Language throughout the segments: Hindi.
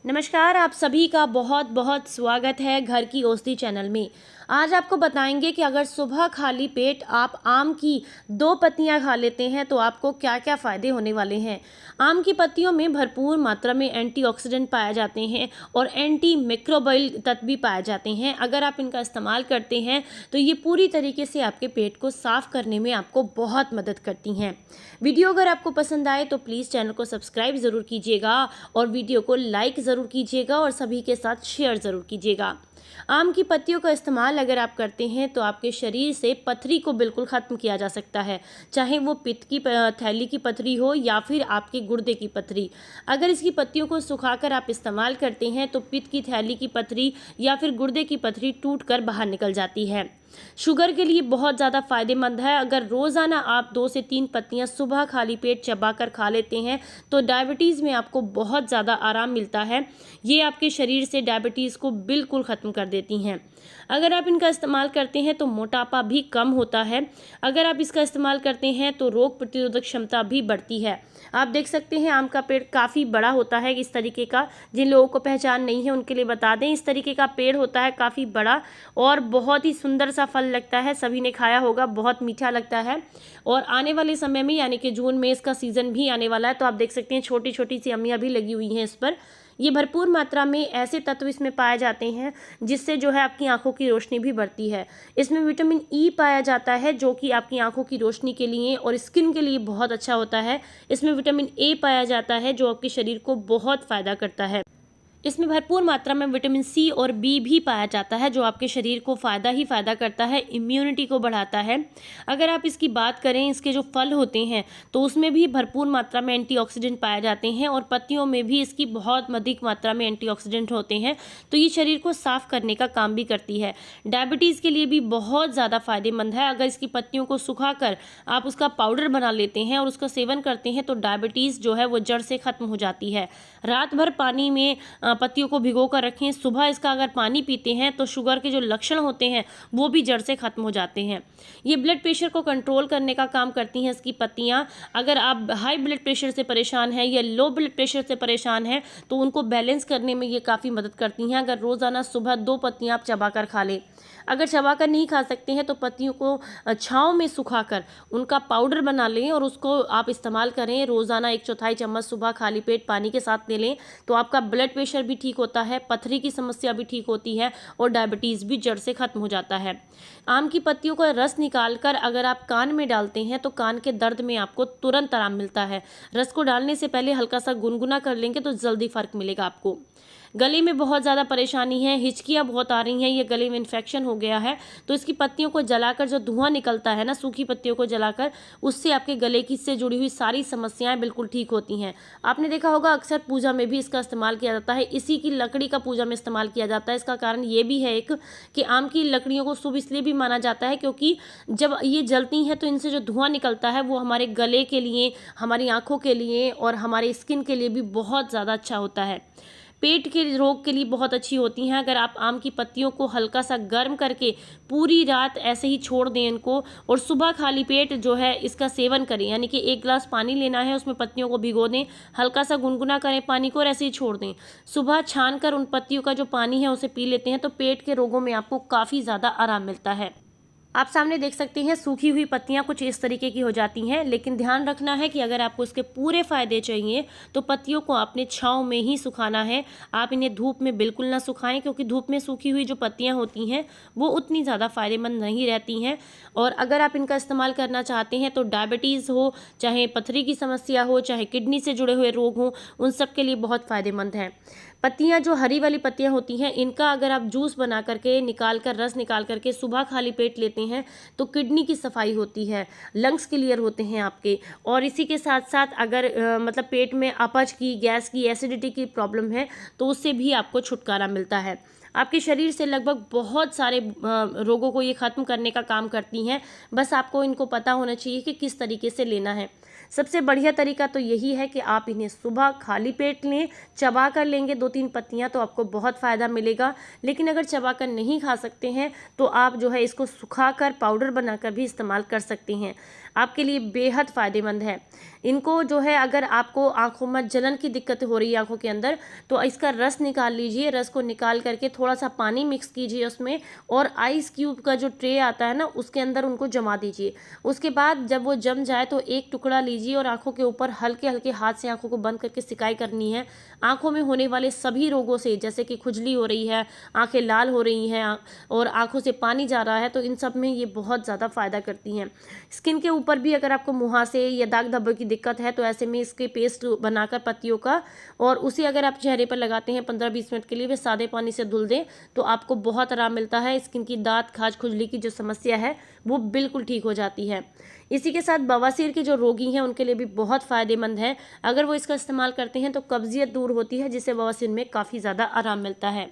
नमस्कार, आप सभी का बहुत बहुत स्वागत है घर की औषधि चैनल में। आज आपको बताएंगे कि अगर सुबह खाली पेट आप आम की 2 पत्तियां खा लेते हैं तो आपको क्या क्या फ़ायदे होने वाले हैं। आम की पत्तियों में भरपूर मात्रा में एंटीऑक्सीडेंट पाए जाते हैं और एंटी मिक्रोबाइल तत्व भी पाए जाते हैं। अगर आप इनका इस्तेमाल करते हैं तो ये पूरी तरीके से आपके पेट को साफ़ करने में आपको बहुत मदद करती हैं। वीडियो अगर आपको पसंद आए तो प्लीज़ चैनल को सब्सक्राइब ज़रूर कीजिएगा और वीडियो को लाइक ज़रूर कीजिएगा और सभी के साथ शेयर ज़रूर कीजिएगा। आम की पत्तियों का इस्तेमाल अगर आप करते हैं तो आपके शरीर से पथरी को बिल्कुल ख़त्म किया जा सकता है, चाहे वो पित्त की थैली की पथरी हो या फिर आपके गुर्दे की पथरी। अगर इसकी पत्तियों को सुखाकर आप इस्तेमाल करते हैं तो पित्त की थैली की पथरी या फिर गुर्दे की पथरी टूटकर बाहर निकल जाती है। शुगर के लिए बहुत ज़्यादा फायदेमंद है। अगर रोज़ाना आप 2 से 3 पत्तियां सुबह खाली पेट चबाकर खा लेते हैं तो डायबिटीज़ में आपको बहुत ज़्यादा आराम मिलता है। ये आपके शरीर से डायबिटीज़ को बिल्कुल ख़त्म कर देती हैं। अगर आप इनका इस्तेमाल करते हैं तो मोटापा भी कम होता है। अगर आप इसका इस्तेमाल करते हैं तो रोग प्रतिरोधक क्षमता भी बढ़ती है। आप देख सकते हैं आम का पेड़ काफ़ी बड़ा होता है इस तरीके का। जिन लोगों को पहचान नहीं है उनके लिए बता दें, इस तरीके का पेड़ होता है काफ़ी बड़ा और बहुत ही सुंदर सा फल लगता है। सभी ने खाया होगा, बहुत मीठा लगता है। और आने वाले समय में यानी कि जून में इसका सीज़न भी आने वाला है, तो आप देख सकते हैं छोटी छोटी सी अम्मियाँ भी लगी हुई हैं इस पर। ये भरपूर मात्रा में ऐसे तत्व इसमें पाए जाते हैं जिससे जो है आपकी आंखों की रोशनी भी बढ़ती है। इसमें विटामिन ई पाया जाता है जो कि आपकी आंखों की रोशनी के लिए और स्किन के लिए बहुत अच्छा होता है। इसमें विटामिन ए पाया जाता है जो आपके शरीर को बहुत फ़ायदा करता है। इसमें भरपूर मात्रा में विटामिन सी और बी भी पाया जाता है जो आपके शरीर को फ़ायदा ही फ़ायदा करता है, इम्यूनिटी को बढ़ाता है। अगर आप इसकी बात करें, इसके जो फल होते हैं तो उसमें भी भरपूर मात्रा में एंटीऑक्सीडेंट पाए जाते हैं और पत्तियों में भी इसकी बहुत अधिक मात्रा में एंटीऑक्सीडेंट होते हैं, तो ये शरीर को साफ़ करने का काम भी करती है। डायबिटीज़ के लिए भी बहुत ज़्यादा फ़ायदेमंद है। अगर इसकी पत्तियों को सुखाकर आप उसका पाउडर बना लेते हैं और उसका सेवन करते हैं तो डायबिटीज़ जो है वो जड़ से ख़त्म हो जाती है। रात भर पानी में पत्तियों को भिगो कर रखें, सुबह इसका अगर पानी पीते हैं तो शुगर के जो लक्षण होते हैं वो भी जड़ से ख़त्म हो जाते हैं। ये ब्लड प्रेशर को कंट्रोल करने का काम करती हैं इसकी पत्तियां। अगर आप हाई ब्लड प्रेशर से परेशान हैं या लो ब्लड प्रेशर से परेशान हैं तो उनको बैलेंस करने में ये काफ़ी मदद करती हैं। अगर रोज़ाना सुबह 2 पत्तियां आप चबाकर खा लें। अगर चबाकर नहीं खा सकते हैं तो पत्तियों को छाँव में सुखाकर उनका पाउडर बना लें और उसको आप इस्तेमाल करें। रोज़ाना 1/4 चम्मच सुबह खाली पेट पानी के साथ ले लें तो आपका ब्लड प्रेशर भी ठीक होता है, पथरी की समस्या भी ठीक होती है और डायबिटीज़ भी जड़ से ख़त्म हो जाता है। आम की पत्तियों का रस निकाल कर अगर आप कान में डालते हैं तो कान के दर्द में आपको तुरंत आराम मिलता है। रस को डालने से पहले हल्का सा गुनगुना कर लेंगे तो जल्दी फ़र्क मिलेगा आपको। गले में बहुत ज़्यादा परेशानी है, हिचकियाँ बहुत आ रही हैं, ये गले में इन्फेक्शन हो गया है, तो इसकी पत्तियों को जलाकर जो धुआं निकलता है ना, सूखी पत्तियों को जलाकर, उससे आपके गले की से जुड़ी हुई सारी समस्याएं बिल्कुल ठीक होती हैं। आपने देखा होगा अक्सर पूजा में भी इसका इस्तेमाल किया जाता है। इसी की लकड़ी का पूजा में इस्तेमाल किया जाता है। इसका कारण ये भी है एक कि आम की लकड़ियों को शुभ इसलिए भी माना जाता है क्योंकि जब ये जलती हैं तो इनसे जो धुआं निकलता है वो हमारे गले के लिए, हमारी आँखों के लिए और हमारे स्किन के लिए भी बहुत ज़्यादा अच्छा होता है। पेट के रोग के लिए बहुत अच्छी होती हैं। अगर आप आम की पत्तियों को हल्का सा गर्म करके पूरी रात ऐसे ही छोड़ दें इनको और सुबह खाली पेट जो है इसका सेवन करें, यानी कि 1 गिलास पानी लेना है, उसमें पत्तियों को भिगो दें, हल्का सा गुनगुना करें पानी को और ऐसे ही छोड़ दें। सुबह छान कर उन पत्तियों का जो पानी है उसे पी लेते हैं तो पेट के रोगों में आपको काफ़ी ज़्यादा आराम मिलता है। आप सामने देख सकते हैं सूखी हुई पत्तियां कुछ इस तरीके की हो जाती हैं, लेकिन ध्यान रखना है कि अगर आपको इसके पूरे फ़ायदे चाहिए तो पत्तियों को आपने छांव में ही सुखाना है। आप इन्हें धूप में बिल्कुल ना सुखाएं क्योंकि धूप में सूखी हुई जो पत्तियां होती हैं वो उतनी ज़्यादा फ़ायदेमंद नहीं रहती हैं। और अगर आप इनका इस्तेमाल करना चाहते हैं तो डायबिटीज़ हो, चाहे पथरी की समस्या हो, चाहे किडनी से जुड़े हुए रोग हों, उन सब के लिए बहुत फ़ायदेमंद है। पत्तियां जो हरी वाली पत्तियां होती हैं इनका अगर आप जूस बना करके निकाल कर रस निकाल करके सुबह खाली पेट लेते हैं तो किडनी की सफाई होती है, लंग्स क्लियर होते हैं आपके। और इसी के साथ साथ अगर मतलब पेट में अपच की, गैस की, एसिडिटी की प्रॉब्लम है तो उससे भी आपको छुटकारा मिलता है। आपके शरीर से लगभग बहुत सारे रोगों को ये ख़त्म करने का काम करती हैं। बस आपको इनको पता होना चाहिए कि किस तरीके से लेना है। सबसे बढ़िया तरीका तो यही है कि आप इन्हें सुबह खाली पेट लें, चबा कर लेंगे 2-3 पत्तियां तो आपको बहुत फ़ायदा मिलेगा। लेकिन अगर चबा कर नहीं खा सकते हैं तो आप जो है इसको सुखा कर पाउडर बनाकर भी इस्तेमाल कर सकते हैं। आपके लिए बेहद फ़ायदेमंद है। इनको जो है, अगर आपको आँखों में जलन की दिक्कत हो रही है आँखों के अंदर, तो इसका रस निकाल लीजिए। रस को निकाल करके थोड़ा सा पानी मिक्स कीजिए उसमें, और आइस क्यूब का जो ट्रे आता है ना, उसके अंदर उनको जमा दीजिए। उसके बाद जब वो जम जाए तो एक टुकड़ा लीजिए और आँखों के ऊपर हल्के हल्के हाथ से आँखों को बंद करके सिकाई करनी है। आँखों में होने वाले सभी रोगों से, जैसे कि खुजली हो रही है, आँखें लाल हो रही हैं और आँखों से पानी जा रहा है, तो इन सब में ये बहुत ज़्यादा फ़ायदा करती हैं। स्किन के ऊपर भी अगर आपको मुहासे या दाग धब्बे की दिक्कत है, तो ऐसे में इसके पेस्ट बनाकर पत्तियों का, और उसे अगर आप चेहरे पर लगाते हैं 15-20 मिनट के लिए, वे सादे पानी से धुल दें, तो आपको बहुत आराम मिलता है। स्किन की दाँत खाज खुजली की जो समस्या है वो बिल्कुल ठीक हो जाती है। इसी के साथ बवासीर के जो रोगी हैं उनके लिए भी बहुत फ़ायदेमंद है। अगर वो इसका इस्तेमाल करते हैं तो कब्जियत दूर होती है, जिससे बवासीर में काफ़ी ज़्यादा आराम मिलता है।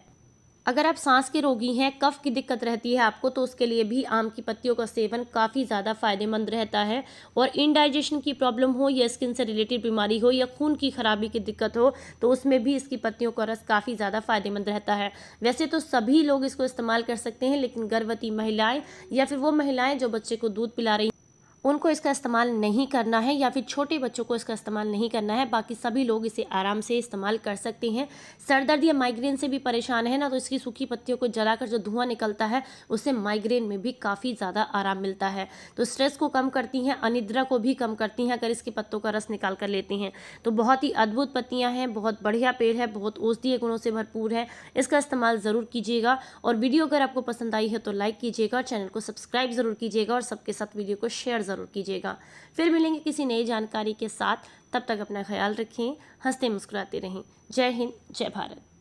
अगर आप सांस के रोगी हैं, कफ की दिक्कत रहती है आपको, तो उसके लिए भी आम की पत्तियों का सेवन काफ़ी ज़्यादा फायदेमंद रहता है। और इनडाइजेशन की प्रॉब्लम हो, या स्किन से रिलेटेड बीमारी हो, या खून की खराबी की दिक्कत हो, तो उसमें भी इसकी पत्तियों का रस काफ़ी ज़्यादा फायदेमंद रहता है। वैसे तो सभी लोग इसको इस्तेमाल कर सकते हैं, लेकिन गर्भवती महिलाएं या फिर वो महिलाएं जो बच्चे को दूध पिला रही, उनको इसका इस्तेमाल नहीं करना है, या फिर छोटे बच्चों को इसका इस्तेमाल नहीं करना है। बाकी सभी लोग इसे आराम से इस्तेमाल कर सकते हैं। सर दर्द या माइग्रेन से भी परेशान है ना, तो इसकी सूखी पत्तियों को जलाकर जो धुआं निकलता है, उससे माइग्रेन में भी काफ़ी ज़्यादा आराम मिलता है। तो स्ट्रेस को कम करती हैं, अनिद्रा को भी कम करती हैं, अगर इसके पत्तों का रस निकाल कर लेते हैं। तो बहुत ही अद्भुत पत्तियाँ हैं, बहुत बढ़िया पेड़ है, बहुत औषधीय गुणों से भरपूर है। इसका इस्तेमाल ज़रूर कीजिएगा। और वीडियो अगर आपको पसंद आई है तो लाइक कीजिएगा, चैनल को सब्सक्राइब ज़रूर कीजिएगा, और सबके साथ वीडियो को शेयर ज़रूर कीजिएगा। फिर मिलेंगे किसी नई जानकारी के साथ। तब तक अपना ख्याल रखें, हंसते मुस्कुराते रहें। जय हिंद, जय भारत।